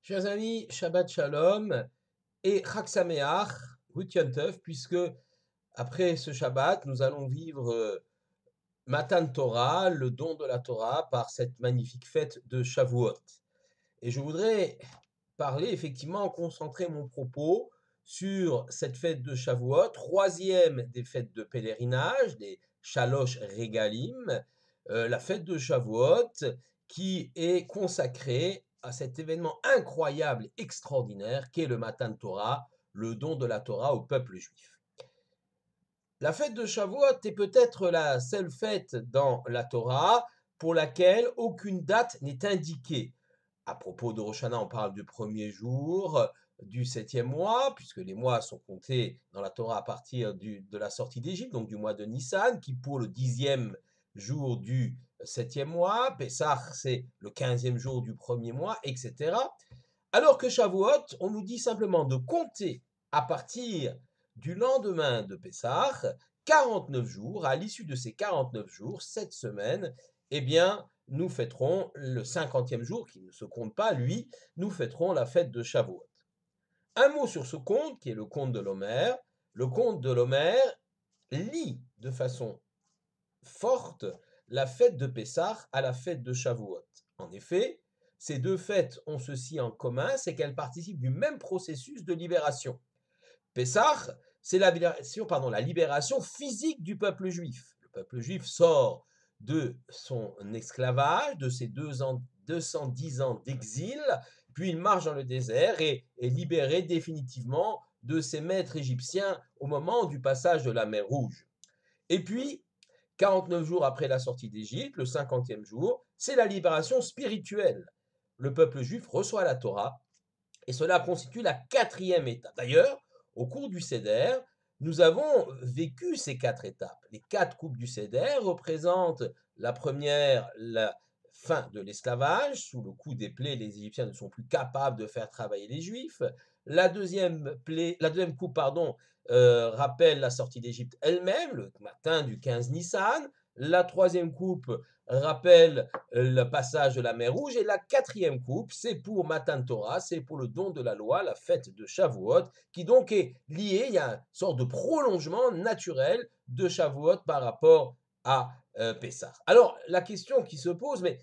Chers amis, Shabbat Shalom et Chag Sameach, Gut Yom Tov, puisque après ce Shabbat, nous allons vivre Matan Torah, le don de la Torah, par cette magnifique fête de Shavuot. Et je voudrais parler, effectivement, concentrer mon propos sur cette fête de Shavuot, troisième des fêtes de pèlerinage, des Shalosh Regalim, la fête de Shavuot, qui est consacrée à cet événement incroyable, extraordinaire, qu'est le Matan Torah, le don de la Torah au peuple juif. La fête de Shavuot est peut-être la seule fête dans la Torah pour laquelle aucune date n'est indiquée. À propos de Rosh Hashanah, on parle du premier jour du septième mois, puisque les mois sont comptés dans la Torah à partir de la sortie d'Égypte, donc du mois de Nissan, qui pour le 10e jour du septième mois, Pessah c'est le 15e jour du premier mois, etc. Alors que Shavuot, on nous dit simplement de compter à partir du lendemain de Pessah, 49 jours. À l'issue de ces 49 jours, cette semaine, eh bien, nous fêterons le 50e jour, qui ne se compte pas, lui, nous fêterons la fête de Shavuot. Un mot sur ce conte, qui est le conte de l'Homère. Le conte de l'Homère lie de façon forte la fête de Pessah à la fête de Shavuot. En effet, ces deux fêtes ont ceci en commun, c'est qu'elles participent du même processus de libération. Pessah, c'est la libération physique du peuple juif. Le peuple juif sort de son esclavage, de ses 210 ans d'exil, puis il marche dans le désert et est libéré définitivement de ses maîtres égyptiens au moment du passage de la mer Rouge. Et puis, 49 jours après la sortie d'Égypte, le 50e jour, c'est la libération spirituelle. Le peuple juif reçoit la Torah et cela constitue la quatrième étape. D'ailleurs, au cours du Seder, nous avons vécu ces quatre étapes. Les quatre coupes du Seder représentent la première, la fin de l'esclavage. Sous le coup des plaies, les Égyptiens ne sont plus capables de faire travailler les Juifs. La deuxième coupe, rappelle la sortie d'Égypte elle-même, le matin du 15 Nissan. La troisième coupe rappelle le passage de la mer Rouge. Et la quatrième coupe, c'est pour Matan Torah, c'est pour le don de la loi, la fête de Shavuot, qui donc est liée, il y a une sorte de prolongement naturel de Shavuot par rapport à Pessah. Alors, la question qui se pose, mais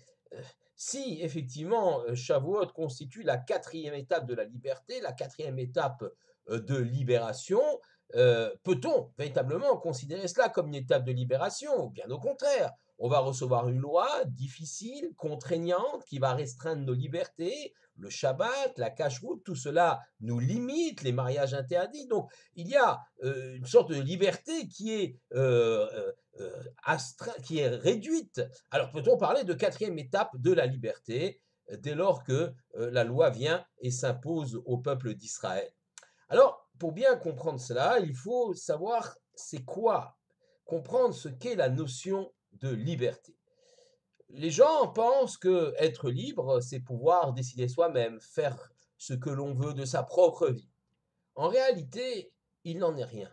si effectivement Shavuot constitue la quatrième étape de la liberté, la quatrième étape de libération, peut-on véritablement considérer cela comme une étape de libération? Bien au contraire, on va recevoir une loi difficile, contraignante, qui va restreindre nos libertés, le Shabbat, la cacheroute, tout cela nous limite, les mariages interdits. Donc, il y a une sorte de liberté qui est réduite. Alors, peut-on parler de quatrième étape de la liberté dès lors que la loi vient et s'impose au peuple d'Israël? Alors, pour bien comprendre cela, il faut savoir c'est quoi, comprendre ce qu'est la notion de liberté. Les gens pensent que être libre, c'est pouvoir décider soi-même, faire ce que l'on veut de sa propre vie. En réalité, il n'en est rien.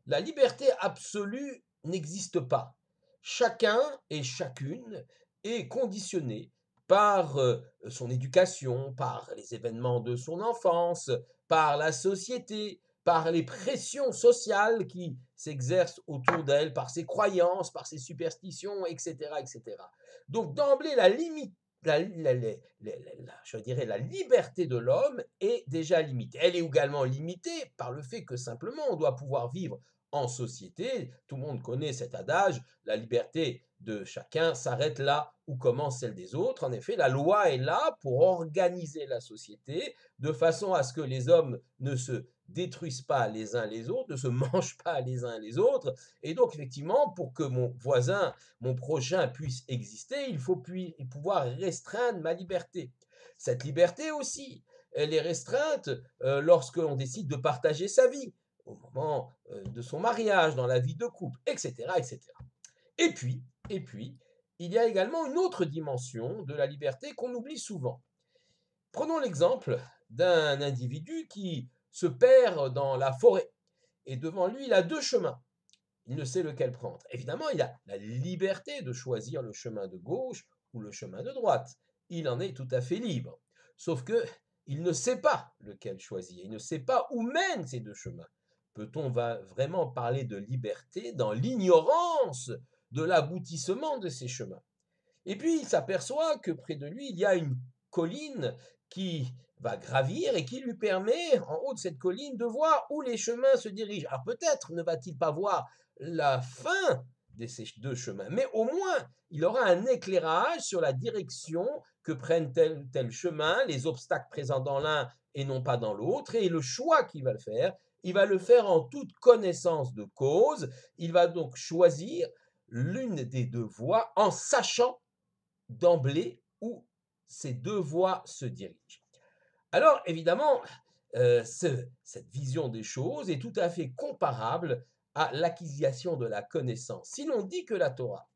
La liberté absolue n'existe pas. Chacun et chacune est conditionné par son éducation, par les événements de son enfance, par la société, par les pressions sociales qui s'exercent autour d'elle, par ses croyances, par ses superstitions, etc., etc. Donc d'emblée, la limite je dirais la liberté de l'homme est déjà limitée. Elle est également limitée par le fait que simplement on doit pouvoir vivre en société. Tout le monde connaît cet adage, la liberté de chacun s'arrête là où commence celle des autres. En effet, la loi est là pour organiser la société de façon à ce que les hommes ne se détruisent pas les uns les autres, ne se mangent pas les uns les autres. Et donc, effectivement, pour que mon voisin, mon prochain puisse exister, il faut pouvoir restreindre ma liberté. Cette liberté aussi, elle est restreinte lorsque l'on décide de partager sa vie, au moment de son mariage, dans la vie de couple, etc., etc. Et puis, et puis, il y a également une autre dimension de la liberté qu'on oublie souvent. Prenons l'exemple d'un individu qui se perd dans la forêt et devant lui, il a deux chemins. Il ne sait lequel prendre. Évidemment, il a la liberté de choisir le chemin de gauche ou le chemin de droite. Il en est tout à fait libre. Sauf que il ne sait pas lequel choisir, il ne sait pas où mènent ces deux chemins. Peut-on vraiment parler de liberté dans l'ignorance de l'aboutissement de ces chemins? Et puis il s'aperçoit que près de lui, il y a une colline qui va gravir et qui lui permet, en haut de cette colline, de voir où les chemins se dirigent. Alors peut-être ne va-t-il pas voir la fin de ces deux chemins, mais au moins il aura un éclairage sur la direction que prennent tel ou tel chemin, les obstacles présents dans l'un et non pas dans l'autre, et le choix qu'il va le faire, il va le faire en toute connaissance de cause. Il va donc choisir l'une des deux voies en sachant d'emblée où ces deux voies se dirigent. Alors évidemment, cette vision des choses est tout à fait comparable à l'acquisition de la connaissance. Si l'on dit que la Torah,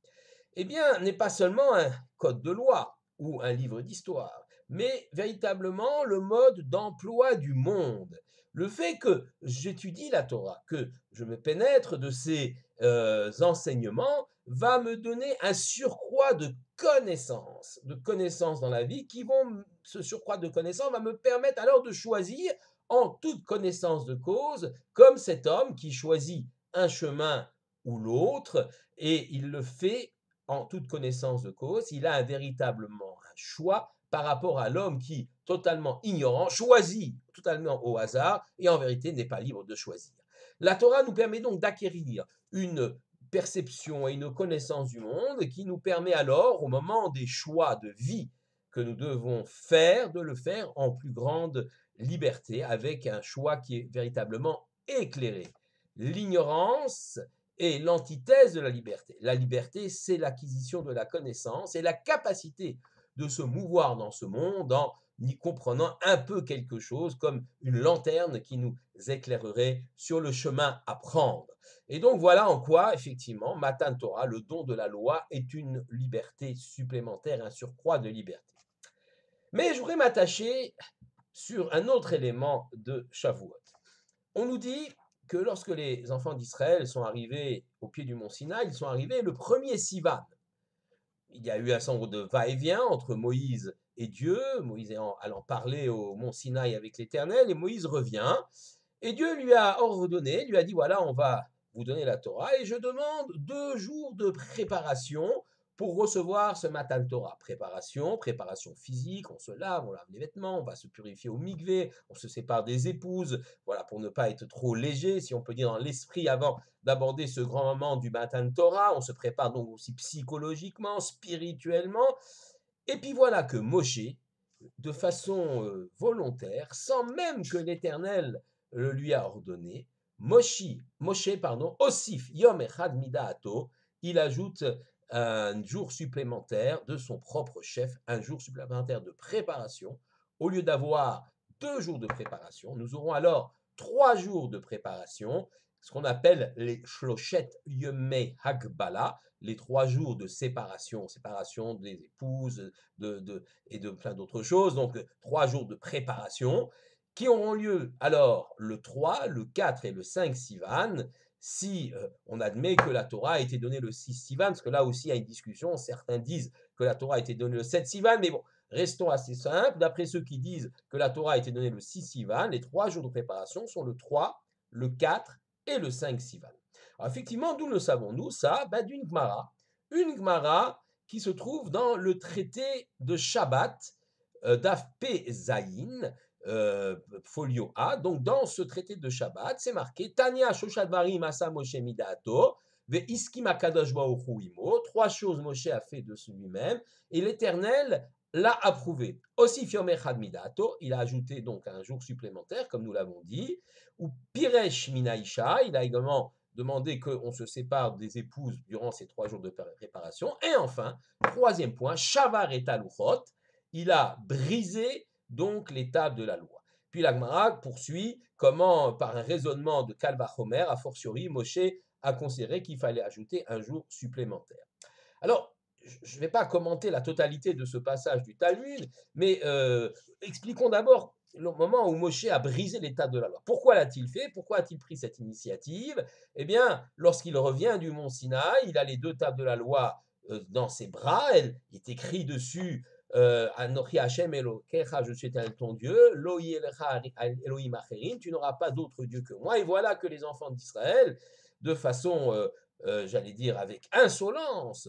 eh bien, n'est pas seulement un code de loi ou un livre d'histoire, mais véritablement le mode d'emploi du monde. Le fait que j'étudie la Torah, que je me pénètre de ses enseignements, va me donner un surcroît de connaissances dans la vie, ce surcroît de connaissances va me permettre alors de choisir en toute connaissance de cause, comme cet homme qui choisit un chemin ou l'autre, et il le fait en toute connaissance de cause. Il a véritablement un choix par rapport à l'homme qui, totalement ignorant, choisit totalement au hasard et en vérité n'est pas libre de choisir. La Torah nous permet donc d'acquérir une perception et une connaissance du monde qui nous permet alors, au moment des choix de vie que nous devons faire, de le faire en plus grande liberté, avec un choix qui est véritablement éclairé. L'ignorance est l'antithèse de la liberté. La liberté, c'est l'acquisition de la connaissance et la capacité de se mouvoir dans ce monde en y comprenant un peu quelque chose, comme une lanterne qui nous éclairerait sur le chemin à prendre. Et donc voilà en quoi, effectivement, Matan Torah, le don de la loi, est une liberté supplémentaire, un surcroît de liberté. Mais je voudrais m'attacher sur un autre élément de Shavuot. On nous dit que lorsque les enfants d'Israël sont arrivés au pied du mont Sinaï, ils sont arrivés le premier Sivan. Il y a eu un certain nombre de va-et-vient entre Moïse et Dieu, Moïse allant parler au mont Sinaï avec l'Éternel, et Moïse revient, et Dieu lui a ordonné, lui a dit, voilà, on va vous donner la Torah, et je demande 2 jours de préparation pour recevoir ce Matan Torah. Préparation physique, on se lave, on lave les vêtements, on va se purifier au mikvé, on se sépare des épouses, voilà, pour ne pas être trop léger, si on peut dire dans l'esprit, avant d'aborder ce grand moment du Matan Torah. On se prépare donc aussi psychologiquement, spirituellement. Et puis voilà que Moshe, de façon volontaire, sans même que l'Éternel le lui a ordonné, Moshe, pardon, Osif Yom Echad Midaato, il ajoute un jour supplémentaire de son propre chef, un jour supplémentaire de préparation. Au lieu d'avoir 2 jours de préparation, nous aurons alors 3 jours de préparation, ce qu'on appelle les Shloshet Yemei Hagbala, les 3 jours de séparation des épouses et de plein d'autres choses, donc 3 jours de préparation, qui auront lieu alors le 3, le 4 et le 5 Sivan, si on admet que la Torah a été donnée le 6 Sivan, parce que là aussi il y a une discussion, certains disent que la Torah a été donnée le 7 Sivan, mais bon, restons assez simples, d'après ceux qui disent que la Torah a été donnée le 6 Sivan, les 3 jours de préparation sont le 3, le 4 et le 5 Sivan. Alors effectivement, d'où le savons-nous ça? D'une Gemara, une Gemara qui se trouve dans le traité de Shabbat, Daf P Zayin, folio A. Donc dans ce traité de Shabbat, c'est marqué Tania Shoshadvarim Asa Moshe Midato, Ve Iskim Akadosh Baruch Hu Imo. 3 choses Moshe a fait de lui-même et l'Éternel l'a approuvé. Aussi Yom Echad Midato, il a ajouté donc un jour supplémentaire, comme nous l'avons dit. Ou Piresh Minaïcha, il a également demandé qu'on se sépare des épouses durant ces 3 jours de préparation. Et enfin, troisième point, Shavar et Taluchot, il a brisé donc les tables de la loi. Puis l'Agmara poursuit comment, par un raisonnement de Kal Vachomer, a fortiori, Moshe a considéré qu'il fallait ajouter un jour supplémentaire. Alors, je ne vais pas commenter la totalité de ce passage du Talmud, mais expliquons d'abord le moment où Moshe a brisé les tables de la loi. Pourquoi l'a-t-il fait? Pourquoi a-t-il pris cette initiative? Eh bien, lorsqu'il revient du mont Sinaï, il a les 2 tables de la loi dans ses bras, il est écrit dessus Anochi Hashem Elokecha, je suis ton Dieu, Lo yeh lecha Elohim acherim, tu n'auras pas d'autre Dieu que moi. Et voilà que les enfants d'Israël, de façon, j'allais dire, avec insolence,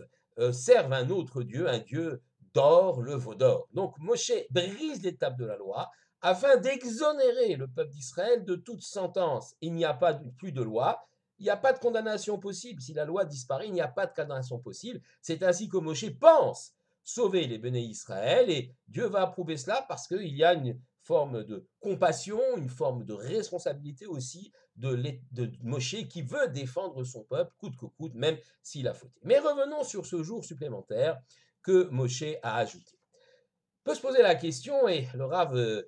servent un autre Dieu, un Dieu d'or, le veau d'or. Donc Moshe brise l'étape de la loi afin d'exonérer le peuple d'Israël de toute sentence. Il n'y a pas plus de loi, il n'y a pas de condamnation possible. Si la loi disparaît, il n'y a pas de condamnation possible. C'est ainsi que Moshe pense sauver les béné Israël et Dieu va approuver cela parce qu'il y a une forme de compassion, une forme de responsabilité aussi de Moshe qui veut défendre son peuple coûte que coûte, même s'il a fauté. Mais revenons sur ce jour supplémentaire que Moshe a ajouté. On peut se poser la question, et le Rav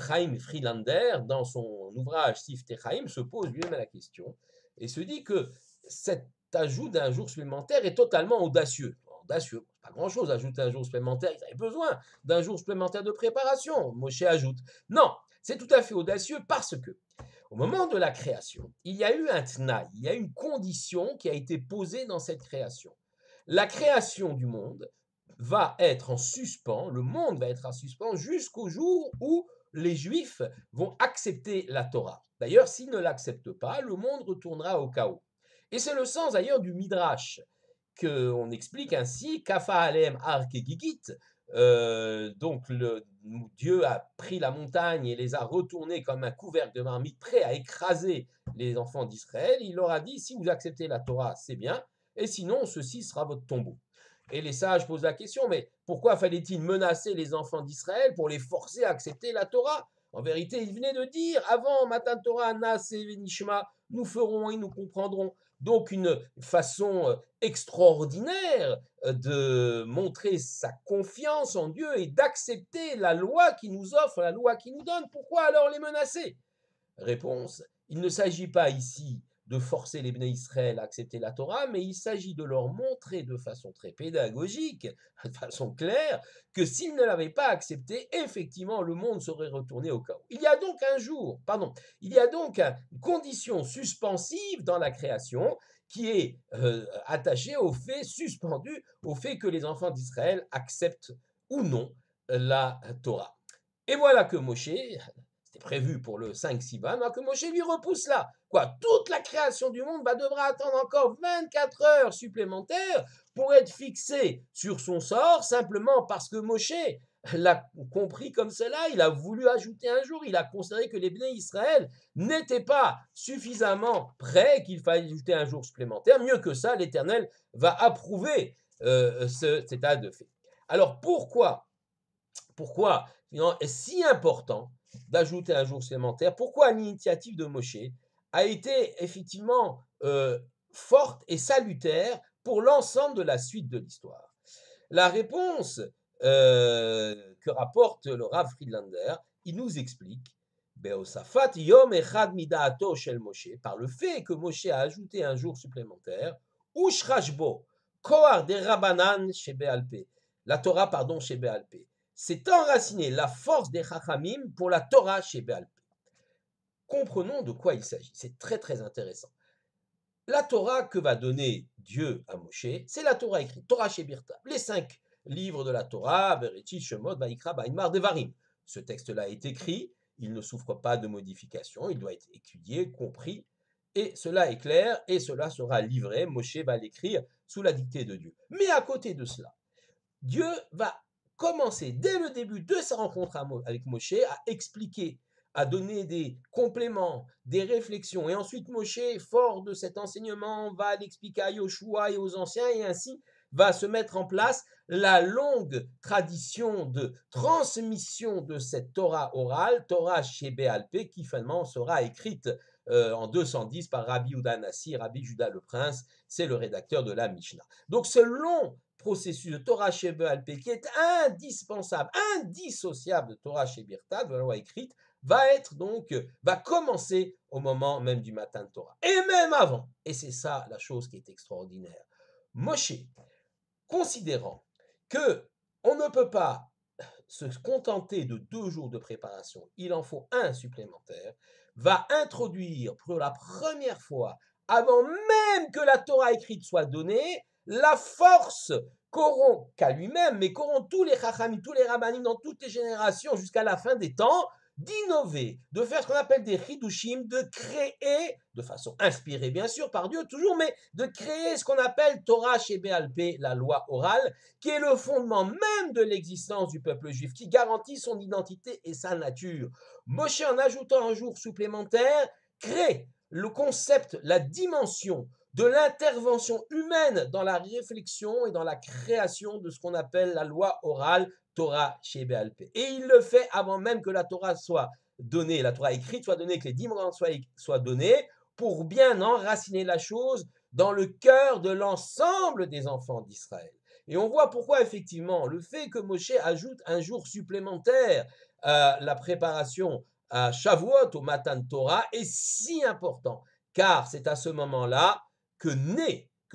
Chaim Friedlander, dans son ouvrage Siftei Chaim, se pose lui-même la question et se dit que cet ajout d'un jour supplémentaire est totalement audacieux. Audacieux, pas grand-chose, ajouter un jour supplémentaire, ils avaient besoin d'un jour supplémentaire de préparation. Moshe ajoute. Non, c'est tout à fait audacieux parce que, au moment de la création, il y a eu un tnaï, il y a une condition qui a été posée dans cette création. La création du monde va être en suspens, le monde va être en suspens jusqu'au jour où les Juifs vont accepter la Torah. D'ailleurs, s'ils ne l'acceptent pas, le monde retournera au chaos. Et c'est le sens d'ailleurs du Midrash, qu'on explique ainsi, Kafa alem ar kegigit, donc Dieu a pris la montagne et les a retournés comme un couvercle de marmite prêt à écraser les enfants d'Israël. Il leur a dit, si vous acceptez la Torah, c'est bien, et sinon, ceci sera votre tombeau. Et les sages posent la question, mais pourquoi fallait-il menacer les enfants d'Israël pour les forcer à accepter la Torah? En vérité, il venait de dire, avant Matan Torah, Nas et Venishma, nous ferons et nous comprendrons. Donc une façon extraordinaire de montrer sa confiance en Dieu et d'accepter la loi qui nous offre, la loi qui nous donne. Pourquoi alors les menacer? Réponse, il ne s'agit pas ici de forcer les Bnei Israël à accepter la Torah, mais il s'agit de leur montrer de façon très pédagogique, de façon claire, que s'ils ne l'avaient pas accepté, effectivement, le monde serait retourné au chaos. Il y a donc il y a donc une condition suspensive dans la création qui est attachée au fait, suspendu au fait que les enfants d'Israël acceptent ou non la Torah. Et voilà que Moshe, c'était prévu pour le 5 Sivan, que Moshe lui repousse là. Quoi, toute la création du monde devra attendre encore 24 heures supplémentaires pour être fixée sur son sort, simplement parce que Moshe l'a compris comme cela, il a voulu ajouter un jour, il a considéré que les Bnei Israël n'étaient pas suffisamment prêts, qu'il fallait ajouter un jour supplémentaire. Mieux que ça, l'Éternel va approuver cet état de fait. Alors pourquoi est-ce si important d'ajouter un jour supplémentaire? Pourquoi l'initiative de Moshe a été effectivement forte et salutaire pour l'ensemble de la suite de l'histoire? La réponse que rapporte le Rav Friedlander, il nous explique Beosafat yom echad midaato shel Moshe, par le fait que Moshe a ajouté un jour supplémentaire, Ushrashbo, Kohar de Rabanan chez Be'alpe, la Torah, pardon, chez Be'alpe. C'est enraciné la force des Chachamim pour la Torah chez Be'alpe. Comprenons de quoi il s'agit, c'est très très intéressant. La Torah que va donner Dieu à Moshe, c'est la Torah écrite, Torah chez Birta, les 5 livres de la Torah, Bereshit, Shemot, Vaïkra, Baïmar, Devarim. Ce texte-là est écrit, il ne souffre pas de modification, il doit être étudié, compris, et cela est clair, et cela sera livré, Moshe va l'écrire sous la dictée de Dieu. Mais à côté de cela, Dieu va commencer dès le début de sa rencontre avec Moshe à expliquer, à donner des compléments, des réflexions. Et ensuite, Moshe, fort de cet enseignement, va l'expliquer à Yoshua et aux anciens, et ainsi va se mettre en place la longue tradition de transmission de cette Torah orale, Torah chez Béalpé, qui finalement sera écrite en 210 par Rabbi Yehuda Hanassi, Rabbi Juda le Prince, c'est le rédacteur de la Mishnah. Donc ce long processus de Torah chez Béalpé, qui est indispensable, indissociable de Torah chez Birta, de la loi écrite, va commencer au moment même du matin de Torah. Et même avant, et c'est ça la chose qui est extraordinaire, Moshe, considérant que on ne peut pas se contenter de 2 jours de préparation, il en faut un supplémentaire, va introduire pour la première fois, avant même que la Torah écrite soit donnée, la force qu'auront, qu'à lui-même, mais qu'auront tous les chachamim, tous les rabbanim dans toutes les générations jusqu'à la fin des temps, d'innover, de faire ce qu'on appelle des chidushim, de créer, de façon inspirée bien sûr par Dieu toujours, mais de créer ce qu'on appelle Torah Shebéal Peh, la loi orale, qui est le fondement même de l'existence du peuple juif, qui garantit son identité et sa nature. Moshe, en ajoutant un jour supplémentaire, crée le concept, la dimension de l'intervention humaine dans la réflexion et dans la création de ce qu'on appelle la loi orale, Torah Shebéal Peh. Et il le fait avant même que la Torah soit donnée, la Torah écrite soit donnée, que les 10 commandements soient donnés, pour bien enraciner la chose dans le cœur de l'ensemble des enfants d'Israël. Et on voit pourquoi effectivement le fait que Moshe ajoute un jour supplémentaire à la préparation à Shavuot, au Matan Torah, est si important, car c'est à ce moment-là que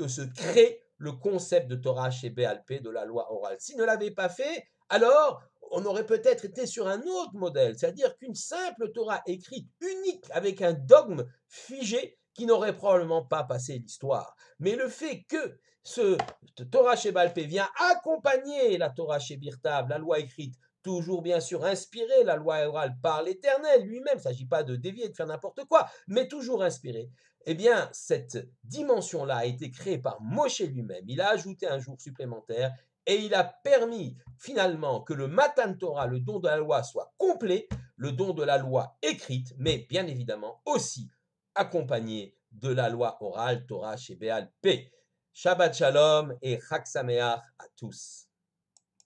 se crée le concept de Torah Shebéal Peh, de la loi orale. S'il ne l'avait pas fait, alors on aurait peut-être été sur un autre modèle, c'est-à-dire qu'une simple Torah écrite unique avec un dogme figé qui n'aurait probablement pas passé l'histoire. Mais le fait que ce Torah Shebéal Peh vient accompagner la Torah Shebirtav, la loi écrite, toujours bien sûr inspirée, la loi orale par l'Éternel lui-même, il ne s'agit pas de dévier, de faire n'importe quoi, mais toujours inspirée. Eh bien, cette dimension-là a été créée par Moshe lui-même. Il a ajouté un jour supplémentaire et il a permis finalement que le Matan Torah, le don de la loi, soit complet, le don de la loi écrite, mais bien évidemment aussi accompagné de la loi orale, Torah Shebéal Peh. Shabbat Shalom et Chag Sameach à tous.